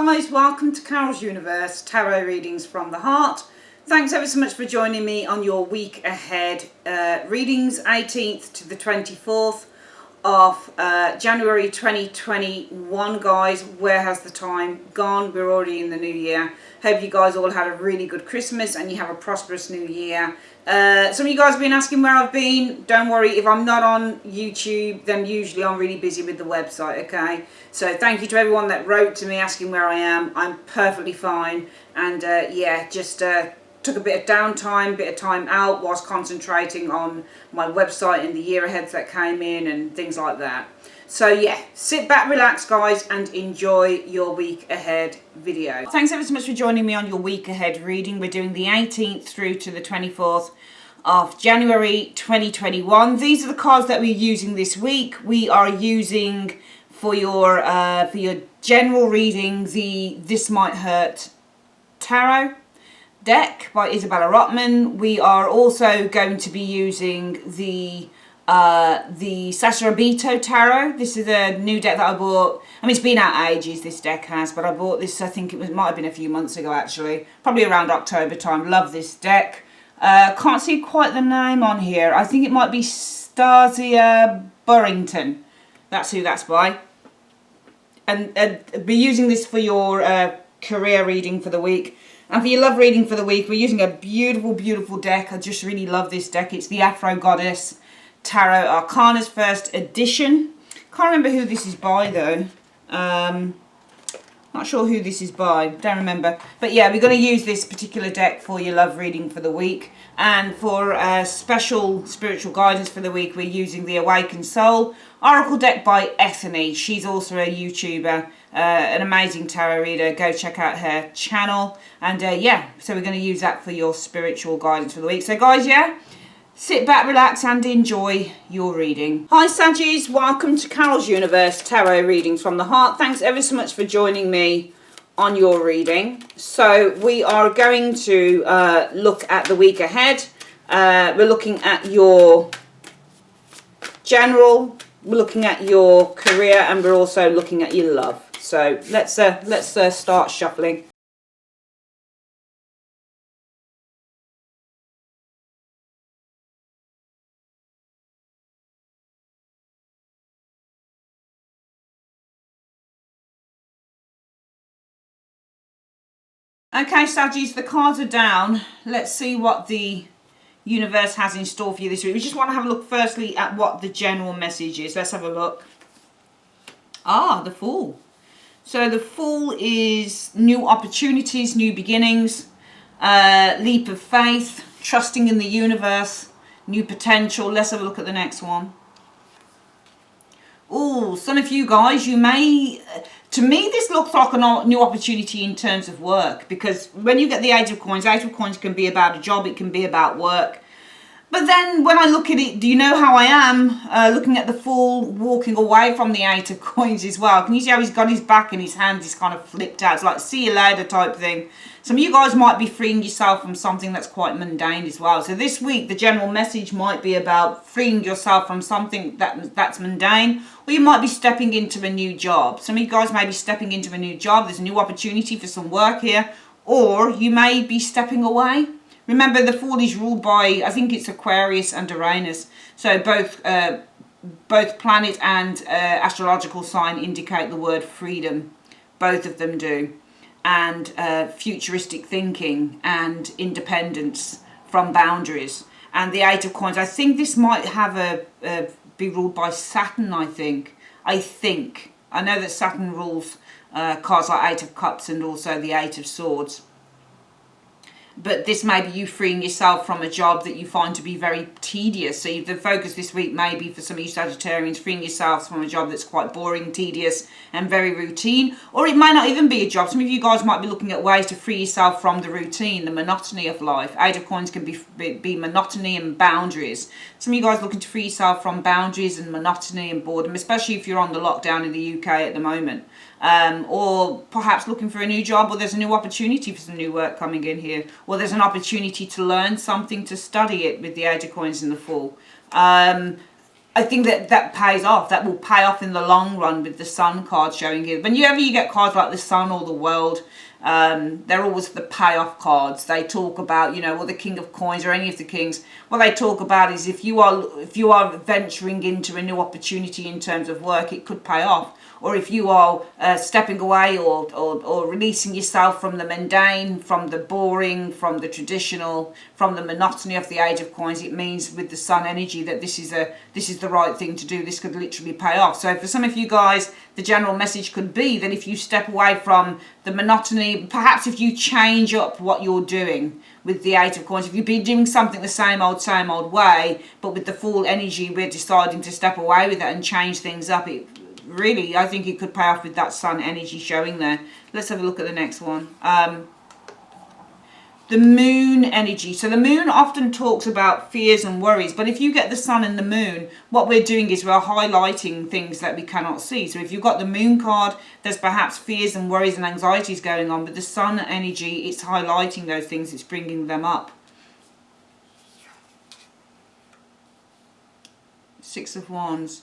guys, welcome to Carol's Universe, Tarot Readings from the Heart. Thanks ever so much for joining me on your week ahead readings, 18th to the 24th of January 2021, guys. Where has the time gone? We're already in the new year. Hope you guys all had a really good Christmas and you have a prosperous new year. Some of you guys have been asking where I've been. Don't worry, if I'm not on YouTube, then usually I'm really busy with the website, okay? So thank you to everyone that wrote to me asking where I am. I'm perfectly fine. And yeah, just took a bit of downtime, bit of time out whilst concentrating on my website and the year ahead that came in and things like that. So yeah, sit back, relax guys, and enjoy your week ahead video. Thanks ever so much for joining me on your week ahead reading. We're doing the 18th through to the 24th of January 2021. These are the cards that we're using this week. We are using for your general reading the This Might Hurt Tarot deck by Isabella Rotman. We are also going to be using the Sagittarius Tarot. This is a new deck that I bought. I mean, it's been out ages, this deck has, but I bought this, I think might have been a few months ago actually, probably around October time. Love this deck. Can't see quite the name on here. I think it might be Stasia Burrington. That's who that's by. And be using this for your career reading for the week. And for your love reading for the week, we're using a beautiful, beautiful deck. I just really love this deck. It's the Afro Goddess Tarot Arcana's first edition. Can't remember who this is by though. Not sure who this is by. Don't remember. But yeah, we're going to use this particular deck for your love reading for the week. And for special spiritual guidance for the week, we're using the Awakened Soul Oracle deck by Ethany. She's also a YouTuber, an amazing tarot reader. Go check out her channel. And yeah, so we're going to use that for your spiritual guidance for the week. So guys, yeah, sit back, relax and enjoy your reading. Hi Saggies, welcome to Carol's Universe Tarot Readings from the Heart. Thanks ever so much for joining me on your reading. So we are going to look at the week ahead. We're looking at your general, we're looking at your career, and we're also looking at your love. So let's start shuffling. Okay, Saggies, the cards are down. Let's see what the universe has in store for you this week. We just want to have a look firstly at what the general message is. Let's have a look. Ah, the Fool. So the Fool is new opportunities, new beginnings, leap of faith, trusting in the universe, new potential. Let's have a look at the next one. Oh, some of you guys, you may... To me, this looks like a new opportunity in terms of work, because when you get the Eight of Coins can be about a job, it can be about work. But then when I look at it, do you know how I am? Looking at the Fool walking away from the Eight of Coins as well. Can you see how he's got his back and his hands is kind of flipped out? It's like see you later type thing. Some of you guys might be freeing yourself from something that's quite mundane as well. So this week, the general message might be about freeing yourself from something that's mundane, or you might be stepping into a new job. Some of you guys may be stepping into a new job. There's a new opportunity for some work here, or you may be stepping away. Remember, the Fool is ruled by, I think it's Aquarius and Uranus. So both planet and astrological sign indicate the word freedom. Both of them do. And futuristic thinking and independence from boundaries. And the Eight of Coins, I think this might have be ruled by Saturn, I think. I know that Saturn rules cards like Eight of Cups and also the Eight of Swords. But this may be you freeing yourself from a job that you find to be very tedious. So the focus this week may be for some of you Sagittarians, freeing yourselves from a job that's quite boring, tedious and very routine. Or it may not even be a job. Some of you guys might be looking at ways to free yourself from the routine, the monotony of life. Eight of Coins can be monotony and boundaries. Some of you guys looking to free yourself from boundaries and monotony and boredom, especially if you're on the lockdown in the UK at the moment. Or perhaps looking for a new job, or there's a new opportunity for some new work coming in here, or there's an opportunity to learn something, to study it with the Eight of Coins and the Fool. I think that pays off. That will pay off in the long run with the Sun card showing here. Whenever you get cards like the Sun or the World, they're always the payoff cards. They talk about, or the King of Coins or any of the kings. What they talk about is if you are venturing into a new opportunity in terms of work, it could pay off. Or if you are stepping away or releasing yourself from the mundane, from the boring, from the traditional, from the monotony of the Age of Coins, it means with the Sun energy that this is the right thing to do. This could literally pay off. So for some of you guys, the general message could be that if you step away from the monotony, perhaps if you change up what you're doing with the Eight of Coins, if you've been doing something the same old way, but with the full energy, we're deciding to step away with it and change things up, really, I think it could pay off with that Sun energy showing there. Let's have a look at the next one. The Moon energy. So the Moon often talks about fears and worries, but if you get the Sun and the Moon, what we're doing is we're highlighting things that we cannot see. So if you've got the Moon card, there's perhaps fears and worries and anxieties going on, but the Sun energy, it's highlighting those things, it's bringing them up. Six of Wands.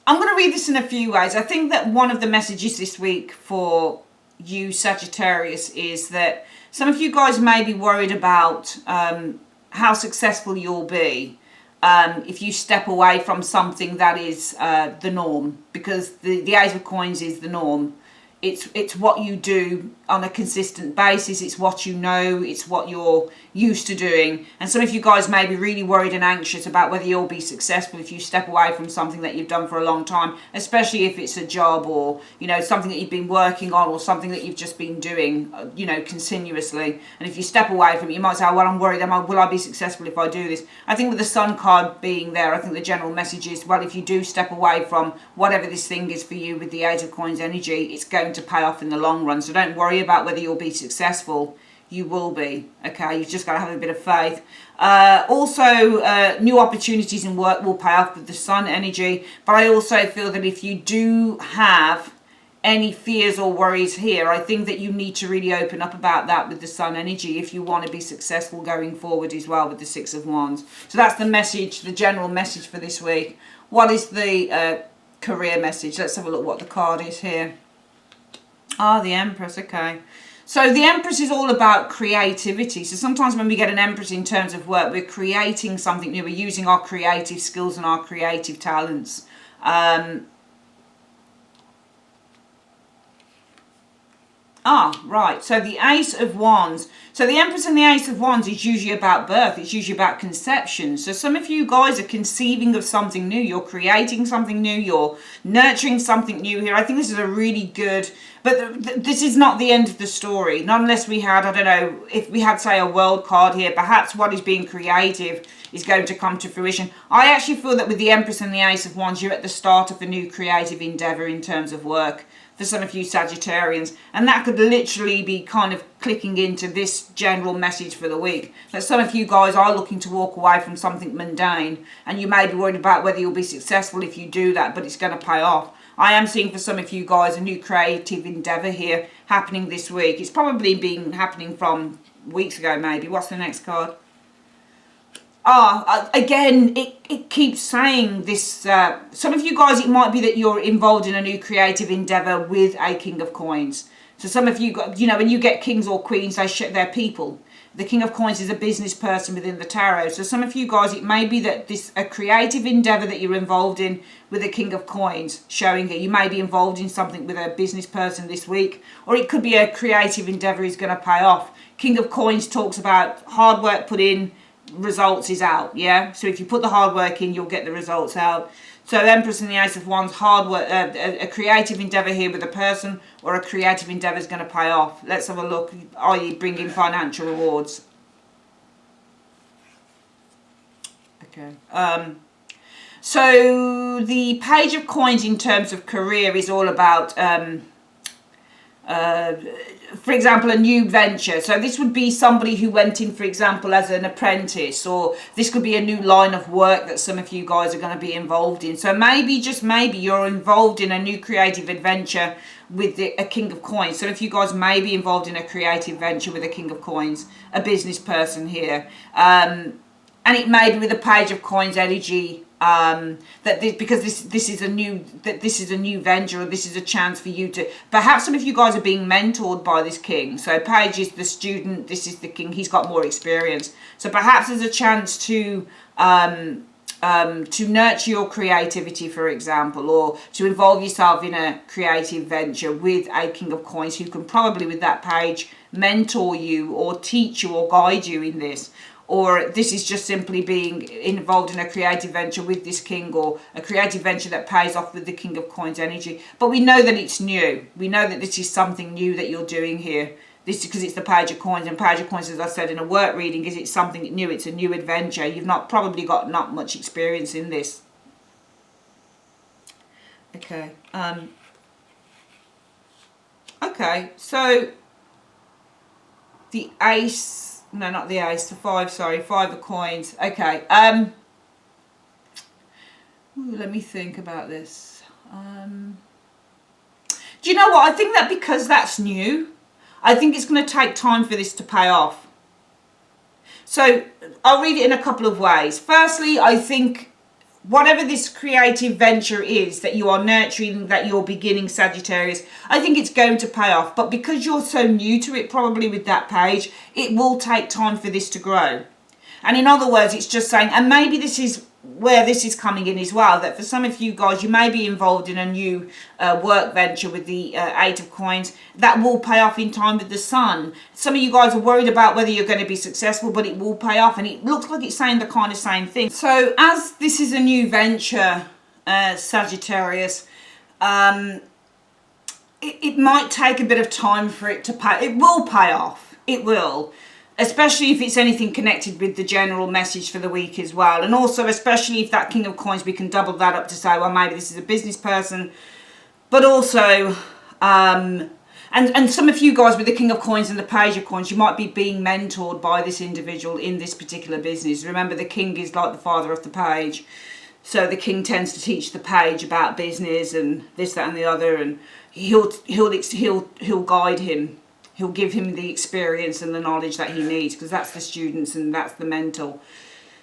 I'm going to read this in a few ways. I think that one of the messages this week for you Sagittarius is that some of you guys may be worried about how successful you'll be if you step away from something that is the norm, because the Ace of Coins is the norm. It's what you do on a consistent basis. It's what you know. It's what you're used to doing. And some of you guys may be really worried and anxious about whether you'll be successful if you step away from something that you've done for a long time, especially if it's a job or, something that you've been working on or something that you've just been doing, continuously. And if you step away from it, you might say, oh, well, I'm worried. Will I be successful if I do this? I think with the Sun card being there, I think the general message is, well, if you do step away from whatever this thing is for you with the Eight of Coins energy, it's going to pay off in the long run. So don't worry about whether you'll be successful. You will be. Okay, you've just got to have a bit of faith. Also, new opportunities in work will pay off with the Sun energy, but I also feel that if you do have any fears or worries here, I think that you need to really open up about that with the Sun energy if you want to be successful going forward as well with the Six of Wands. So that's the message, the general message for this week. What is the career message? Let's have a look what the card is here. The Empress, okay. So the Empress is all about creativity. So sometimes when we get an Empress in terms of work, we're creating something new. We're using our creative skills and our creative talents. Right. So the Ace of Wands. So the Empress and the Ace of Wands is usually about birth. It's usually about conception. So some of you guys are conceiving of something new. You're creating something new. You're nurturing something new here. I think this is a really good... But this is not the end of the story. Not unless we had, I don't know, if we had, say, a World card here, perhaps what is being creative is going to come to fruition. I actually feel that with the Empress and the Ace of Wands, you're at the start of a new creative endeavour in terms of work for some of you Sagittarians. And that could literally be kind of clicking into this general message for the week. That some of you guys are looking to walk away from something mundane, and you may be worried about whether you'll be successful if you do that, but it's going to pay off. I am seeing for some of you guys a new creative endeavour here happening this week. It's probably been happening from weeks ago maybe. What's the next card? Again, it keeps saying this. Some of you guys, it might be that you're involved in a new creative endeavour with a King of Coins. So some of you, when you get kings or queens, they're people. The King of Coins is a business person within the tarot. So some of you guys, it may be that a creative endeavour that you're involved in with the King of Coins showing it. You may be involved in something with a business person this week, or it could be a creative endeavour is going to pay off. King of Coins talks about hard work put in, results is out, yeah? So if you put the hard work in, you'll get the results out. So Empress and the Ace of Wands, hard work, a creative endeavour here with a person, or a creative endeavour is going to pay off. Let's have a look. Are you bringing financial rewards? Okay. So the Page of Coins in terms of career is all about... for example, a new venture. So this would be somebody who went in, for example, as an apprentice, or this could be a new line of work that some of you guys are going to be involved in. So maybe, just maybe, you're involved in a new creative adventure with a King of Coins. So if you guys may be involved in a creative venture with a King of Coins, a business person here, And it may be with the Page of Coins energy, because this is a new venture, or this is a chance for you to, perhaps some of you guys are being mentored by this king. So Page is the student, this is the king, he's got more experience. So perhaps there's a chance to nurture your creativity, for example, or to involve yourself in a creative venture with a King of Coins, who can probably, with that page, mentor you or teach you or guide you in this. Or this is just simply being involved in a creative venture with this king, or a creative venture that pays off with the King of Coins energy. But we know that it's new. We know that this is something new that you're doing here. This is because it's the Page of Coins, and Page of Coins, as I said in a work reading, is it's something new. It's a new adventure. You've probably got not much experience in this. Okay. Okay. So the ace. No, not the ace. The five. Sorry, 5 of coins. Okay. Let me think about this. Do you know what? I think that because that's new, I think it's going to take time for this to pay off. So I'll read it in a couple of ways. Firstly, I think whatever this creative venture is that you are nurturing, that you're beginning, Sagittarius, I think it's going to pay off. But because you're so new to it, probably with that page, it will take time for this to grow. And in other words, it's just saying, and maybe this is where this is coming in as well, that for some of you guys, you may be involved in a new work venture with the 8 of coins that will pay off in time with the Sun. Some of you guys are worried about whether you're going to be successful, but it will pay off, and it looks like it's saying the kind of same thing. So as this is a new venture, Sagittarius, it might take a bit of time for it to pay. It will pay off. It will. Especially if it's anything connected with the general message for the week as well. And also, especially if that King of Coins, we can double that up to say, well, maybe this is a business person. But also, and some of you guys with the King of Coins and the Page of Coins, you might be being mentored by this individual in this particular business. Remember, the King is like the father of the page. So the King tends to teach the page about business and this, that and the other. And he'll guide him. He'll give him the experience and the knowledge that he needs, because that's the students and that's the mental.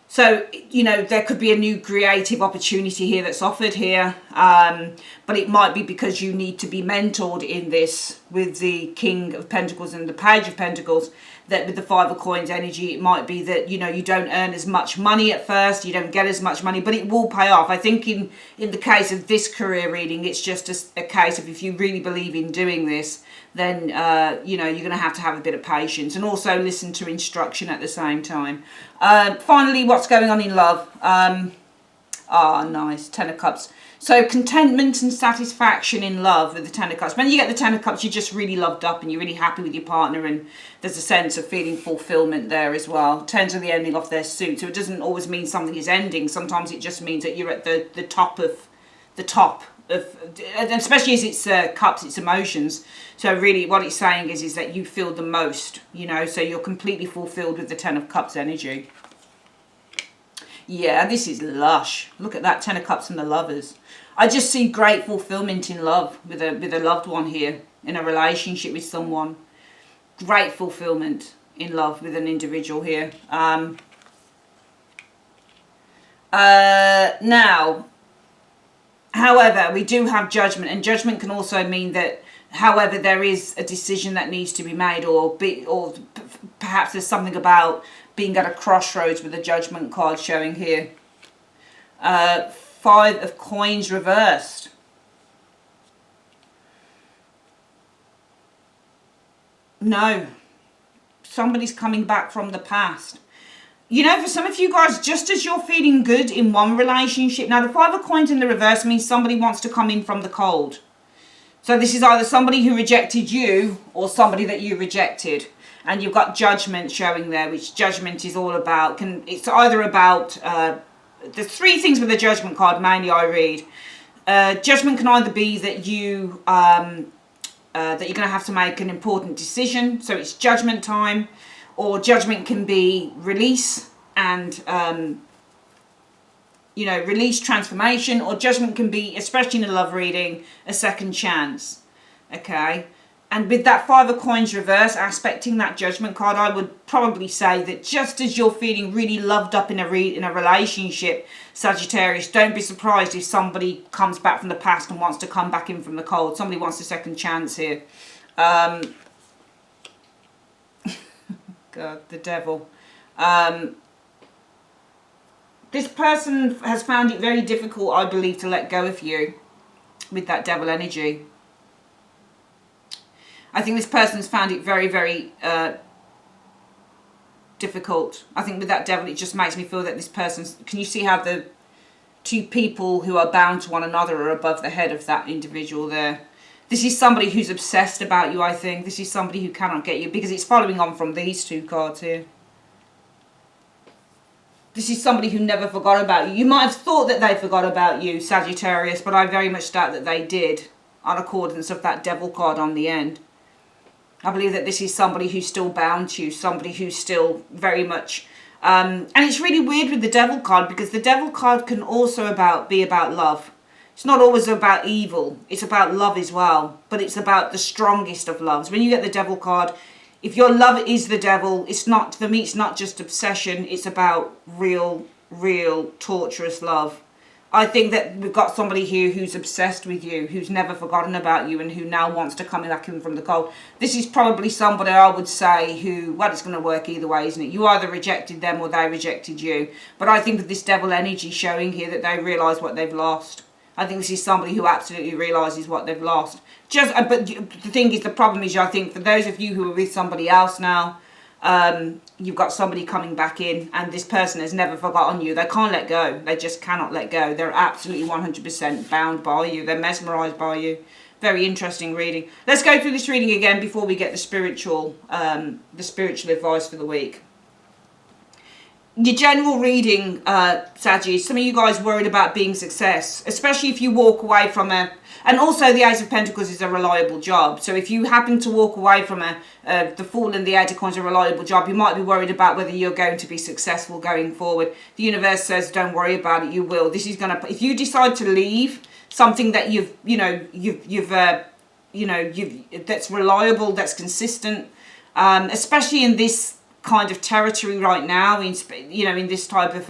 So, you know, there could be a new creative opportunity here that's offered here. But it might be because you need to be mentored in this with the King of Pentacles and the Page of Pentacles, that with the 5 of Coins energy, it might be that, you know, you don't earn as much money at first, you don't get as much money, but it will pay off. I think in the case of this career reading, it's just a case of, if you really believe in doing this, then, you know, you're going to have a bit of patience, and also listen to instruction at the same time. Finally, what's going on in love? Nice. 10 of Cups. So contentment and satisfaction in love with the 10 of Cups. When you get the 10 of Cups, you're just really loved up and you're really happy with your partner, and there's a sense of feeling fulfillment there as well. Turns are the ending of their suit. So it doesn't always mean something is ending. Sometimes it just means that you're at the top of, and especially as it's cups, it's emotions. So really what it's saying is that you feel the most, you know, so you're completely fulfilled with the 10 of Cups energy. Yeah, this is lush. Look at that 10 of Cups and the Lovers. I just see great fulfillment in love with a loved one here, in a relationship with someone. Great fulfillment in love with an individual here. Now, however, we do have judgment, and judgment can also mean that, however, there is a decision that needs to be made, or perhaps there's something about being at a crossroads with a judgment card showing here. 5 of Coins reversed. No. Somebody's coming back from the past. You know, for some of you guys, just as you're feeling good in one relationship, now the 5 of Coins in the reverse means somebody wants to come in from the cold. So this is either somebody who rejected you or somebody that you rejected. And you've got judgment showing there, which judgment is all about. It's either about, there's 3 things with the judgment card, mainly I read. Judgment can either be that you're going to have to make an important decision, so it's judgment time. Or judgment can be release and, you know, release, transformation. Or judgment can be, especially in a love reading, a second chance. Okay. And with that Five of Coins reverse aspecting that Judgment card, I would probably say that just as you're feeling really loved up in a relationship, Sagittarius, don't be surprised if somebody comes back from the past and wants to come back in from the cold. Somebody wants a second chance here. God, the devil. This person has found it very difficult, I believe, to let go of you with that devil energy. I think this person's found it very, very difficult. I think with that devil, it just makes me feel that this person's... Can you see how the two people who are bound to one another are above the head of that individual there? This is somebody who's obsessed about you, I think. This is somebody who cannot get you, because it's following on from these two cards here. This is somebody who never forgot about you. You might have thought that they forgot about you, Sagittarius, but I very much doubt that they did, on accordance of that devil card on the end. I believe that this is somebody who's still bound to you, somebody who's still very much... and it's really weird with the devil card, because the devil card can also be about love. It's not always about evil. It's about love as well. But it's about the strongest of loves. When you get the devil card, if your love is the devil, it's not, for me, it's not just obsession. It's about real, torturous love. I think that we've got somebody here who's obsessed with you, who's never forgotten about you, and who now wants to come back in from the cold. This is probably somebody, I would say, who, well, it's going to work either way, isn't it? You either rejected them or they rejected you. But I think with this devil energy showing here that they realise what they've lost. I think this is somebody who absolutely realises what they've lost. But the thing is, the problem is, I think, for those of you who are with somebody else now, you've got somebody coming back in, and this person has never forgotten you. They can't let go. They just cannot let go. They're absolutely 100% bound by you. They're mesmerised by you. Very interesting reading. Let's go through this reading again before we get the spiritual advice for the week. Your general reading, Saggies, some of you guys worried about being success, especially if you walk away from and also the Ace of Pentacles is a reliable job. So if you happen to walk away from the Fool and the Eight of Coins, a reliable job, you might be worried about whether you're going to be successful going forward. The universe says, don't worry about it, you will. This is going to, if you decide to leave something that that's reliable, that's consistent, especially in this kind of territory right now, in this type of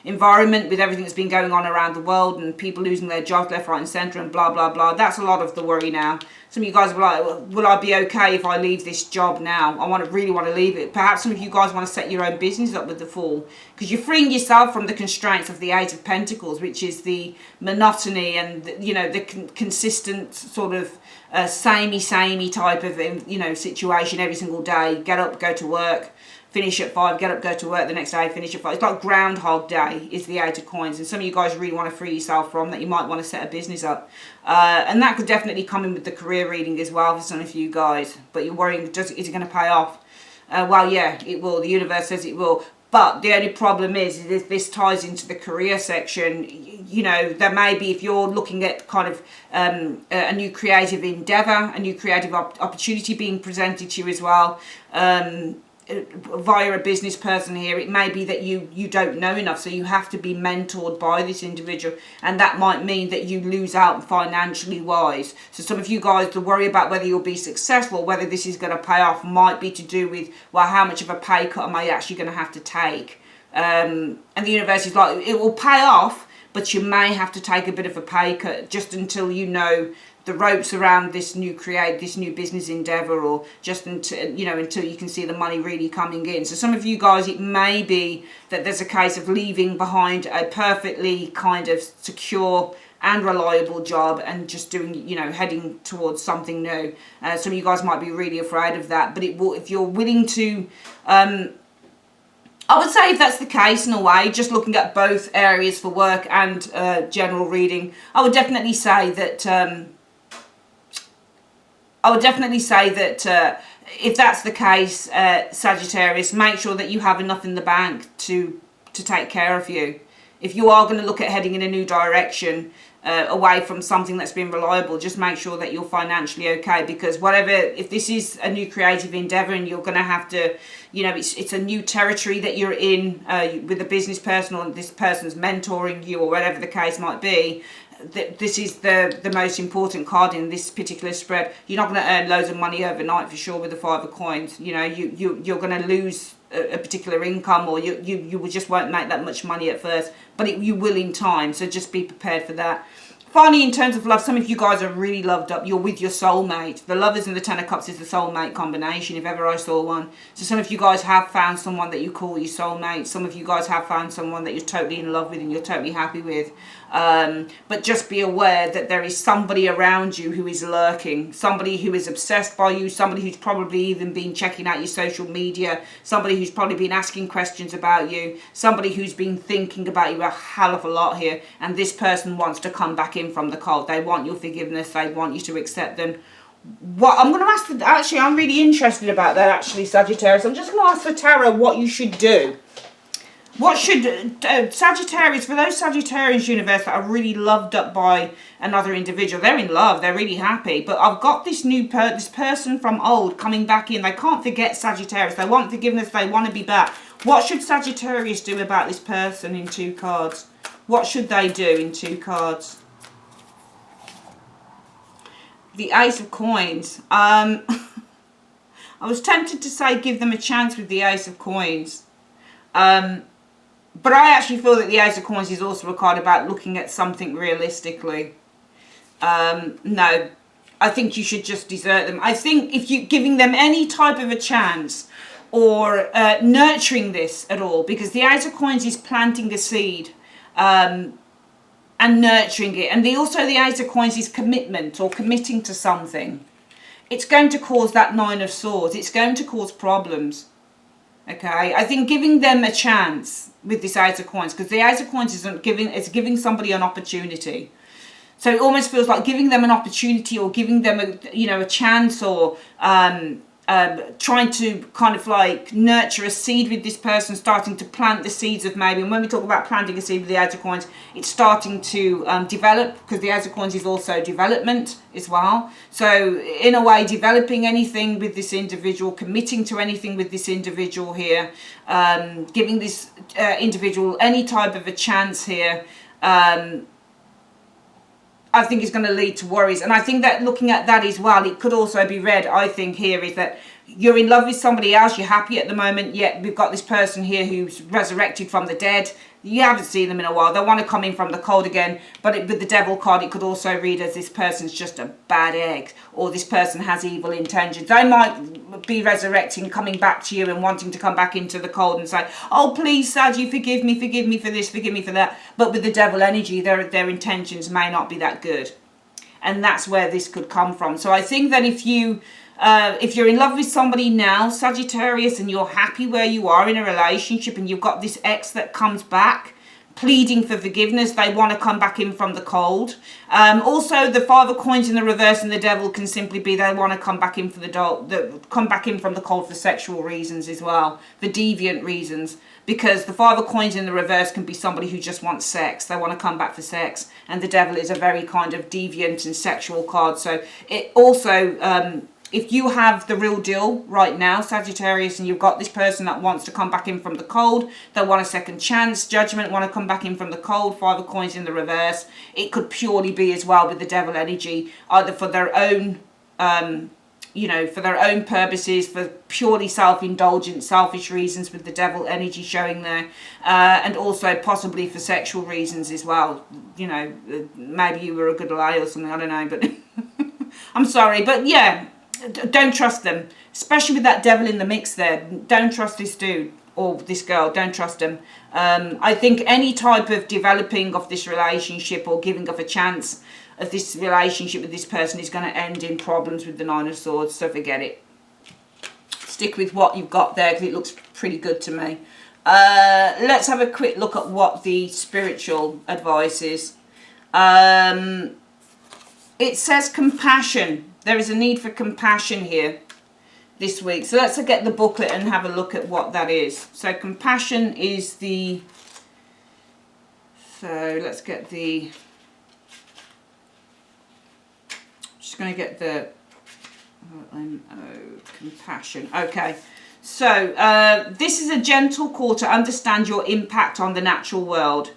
environment with everything that's been going on around the world and people losing their jobs left, right and centre and blah, blah, blah. That's a lot of the worry now. Some of you guys are like, will I be okay if I leave this job now? I really want to leave it. Perhaps some of you guys want to set your own business up with the Fool, because you're freeing yourself from the constraints of the Eight of Pentacles, which is the monotony and, the consistent sort of samey type of, situation every single day. Get up, go to work. Finish at 5, get up, go to work the next day, finish at 5. It's like Groundhog Day is the Eight of Coins. And some of you guys really want to free yourself from that. You might want to set a business up. And that could definitely come in with the career reading as well for some of you guys. But you're worrying, is it going to pay off? Well, yeah, it will. The universe says it will. But the only problem is if this ties into the career section, there may be, if you're looking at kind of a new creative endeavour, a new creative opportunity being presented to you as well, via a business person here, it may be that you don't know enough, so you have to be mentored by this individual, and that might mean that you lose out financially wise. So some of you guys, the worry about whether you'll be successful, whether this is going to pay off, might be to do with, well, how much of a pay cut am I actually going to have to take? And the universe is like, it will pay off, but you may have to take a bit of a pay cut just until you know the ropes around this new business endeavor, or just until you can see the money really coming in. So some of you guys, it may be that there's a case of leaving behind a perfectly kind of secure and reliable job and just doing, heading towards something new. Some of you guys might be really afraid of that, but it will, if you're willing to, I would say if that's the case in a way, just looking at both areas for work and general reading, I would definitely say that if that's the case, Sagittarius, make sure that you have enough in the bank to take care of you. If you are going to look at heading in a new direction, away from something that's been reliable, just make sure that you're financially okay, because if this is a new creative endeavor and you're going to have to, it's a new territory that you're in with a business person, or this person's mentoring you, or whatever the case might be, this is the most important card in this particular spread. You're not going to earn loads of money overnight for sure with the Five of Coins. You know, you're going to lose a particular income, or you just won't make that much money at first, but you will in time. So just be prepared for that. Finally, in terms of love, some of you guys are really loved up. You're with your soulmate. The Lovers and the Ten of Cups is the soulmate combination, if ever I saw one. So some of you guys have found someone that you call your soulmate. Some of you guys have found someone that you're totally in love with and you're totally happy with. But just be aware that there is somebody around you who is lurking. Somebody who is obsessed by you. Somebody who's probably even been checking out your social media. Somebody who's probably been asking questions about you. Somebody who's been thinking about you a hell of a lot here. And this person wants to come back in from the cold. They want your forgiveness. They want you to accept them. What I'm going to ask, actually, I'm really interested about that, actually, Sagittarius. I'm just going to ask the tarot what you should do. What should Sagittarius, for those Sagittarius universe that are really loved up by another individual, they're in love, they're really happy, but I've got this new this person from old coming back in. They can't forget Sagittarius. They want forgiveness. They want to be back. What should Sagittarius do about this person in 2 cards? What should they do in 2 cards? The Ace of Coins. I was tempted to say give them a chance with the Ace of Coins. But I actually feel that the Ace of Coins is also a card about looking at something realistically. No, I think you should just desert them. I think if you're giving them any type of a chance or nurturing this at all, because the Ace of Coins is planting a seed and nurturing it. And also the Ace of Coins is commitment or committing to something. It's going to cause that 9 of Swords. It's going to cause problems. Okay, I think giving them a chance with this Ace of Coins, because the Ace of Coins isn't giving, it's giving somebody an opportunity. So it almost feels like giving them an opportunity or giving them a chance, or trying to kind of like nurture a seed with this person, starting to plant the seeds of maybe. And when we talk about planting a seed with the Ace of Coins, it's starting to develop, because the Ace of Coins is also development as well. So in a way, developing anything with this individual, committing to anything with this individual here, giving this individual any type of a chance here, I think is going to lead to worries. And I think that looking at that as well, it could also be read, I think here, is that you're in love with somebody else, you're happy at the moment, yet we've got this person here who's resurrected from the dead. You haven't seen them in a while. They want to come in from the cold again. But with the Devil card, it could also read as this person's just a bad egg, or this person has evil intentions. They might be resurrecting, coming back to you and wanting to come back into the cold and say, oh, please, Sagi, forgive me for this, forgive me for that. But with the Devil energy, their intentions may not be that good. And that's where this could come from. So I think that if you're in love with somebody now, Sagittarius, and you're happy where you are in a relationship, and you've got this ex that comes back pleading for forgiveness, they want to come back in from the cold. Also, the Five of Coins in the reverse and the Devil can simply be they want to come back in from the cold for sexual reasons as well, for deviant reasons. Because the Five of Coins in the reverse can be somebody who just wants sex. They want to come back for sex. And the Devil is a very kind of deviant and sexual card. So it also, if you have the real deal right now, Sagittarius, and you've got this person that wants to come back in from the cold, they want a second chance, Judgment, want to come back in from the cold, Five of Coins in the reverse, it could purely be as well with the Devil energy, either for their own, for their own purposes, for purely self-indulgent, selfish reasons with the Devil energy showing there, and also possibly for sexual reasons as well. Maybe you were a good lie or something, I don't know, but I'm sorry, but yeah, don't trust them, especially with that Devil in the mix there. Don't trust this dude or this girl, don't trust them. I think any type of developing of this relationship or giving of a chance of this relationship with this person is going to end in problems with the Nine of Swords, so forget it. Stick with what you've got there because it looks pretty good to me. Let's have a quick look at what the spiritual advice is. It says compassion. There is a need for compassion here this week. So let's get the booklet and have a look at what that is. So compassion is the... So let's get the... Just going to get the... compassion. Okay. So this is a gentle call to understand your impact on the natural world,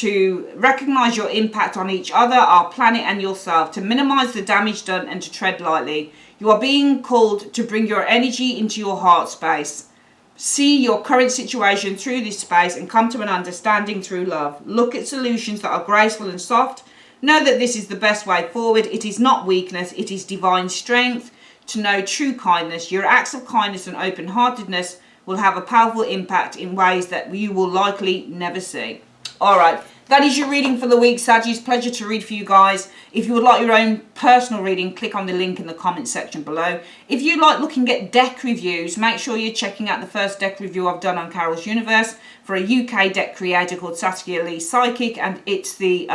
to recognize your impact on each other, our planet and yourself, to minimize the damage done and to tread lightly. You are being called to bring your energy into your heart space. See your current situation through this space and come to an understanding through love. Look at solutions that are graceful and soft. Know that this is the best way forward. It is not weakness, it is divine strength to know true kindness. Your acts of kindness and open-heartedness will have a powerful impact in ways that you will likely never see. All right, that is your reading for the week, Saggies. Pleasure to read for you guys. If you would like your own personal reading, click on the link in the comment section below. If you like looking at deck reviews, make sure you're checking out the first deck review I've done on Carol's Universe for a UK deck creator called Saskia Lee Psychic, and it's the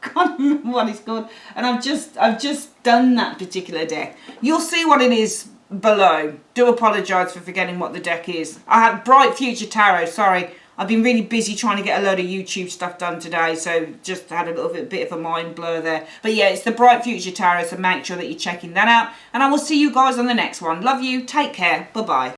I can't remember what it's called, and I've just done that particular deck. You'll see what it is below. Do apologise for forgetting what the deck is. I had Bright Future Tarot. Sorry, I've been really busy trying to get a load of YouTube stuff done today, so just had a little bit of a mind blur there. But yeah, it's the Bright Future Tarot, so make sure that you're checking that out, and I will see you guys on the next one. Love you. Take care. Bye bye.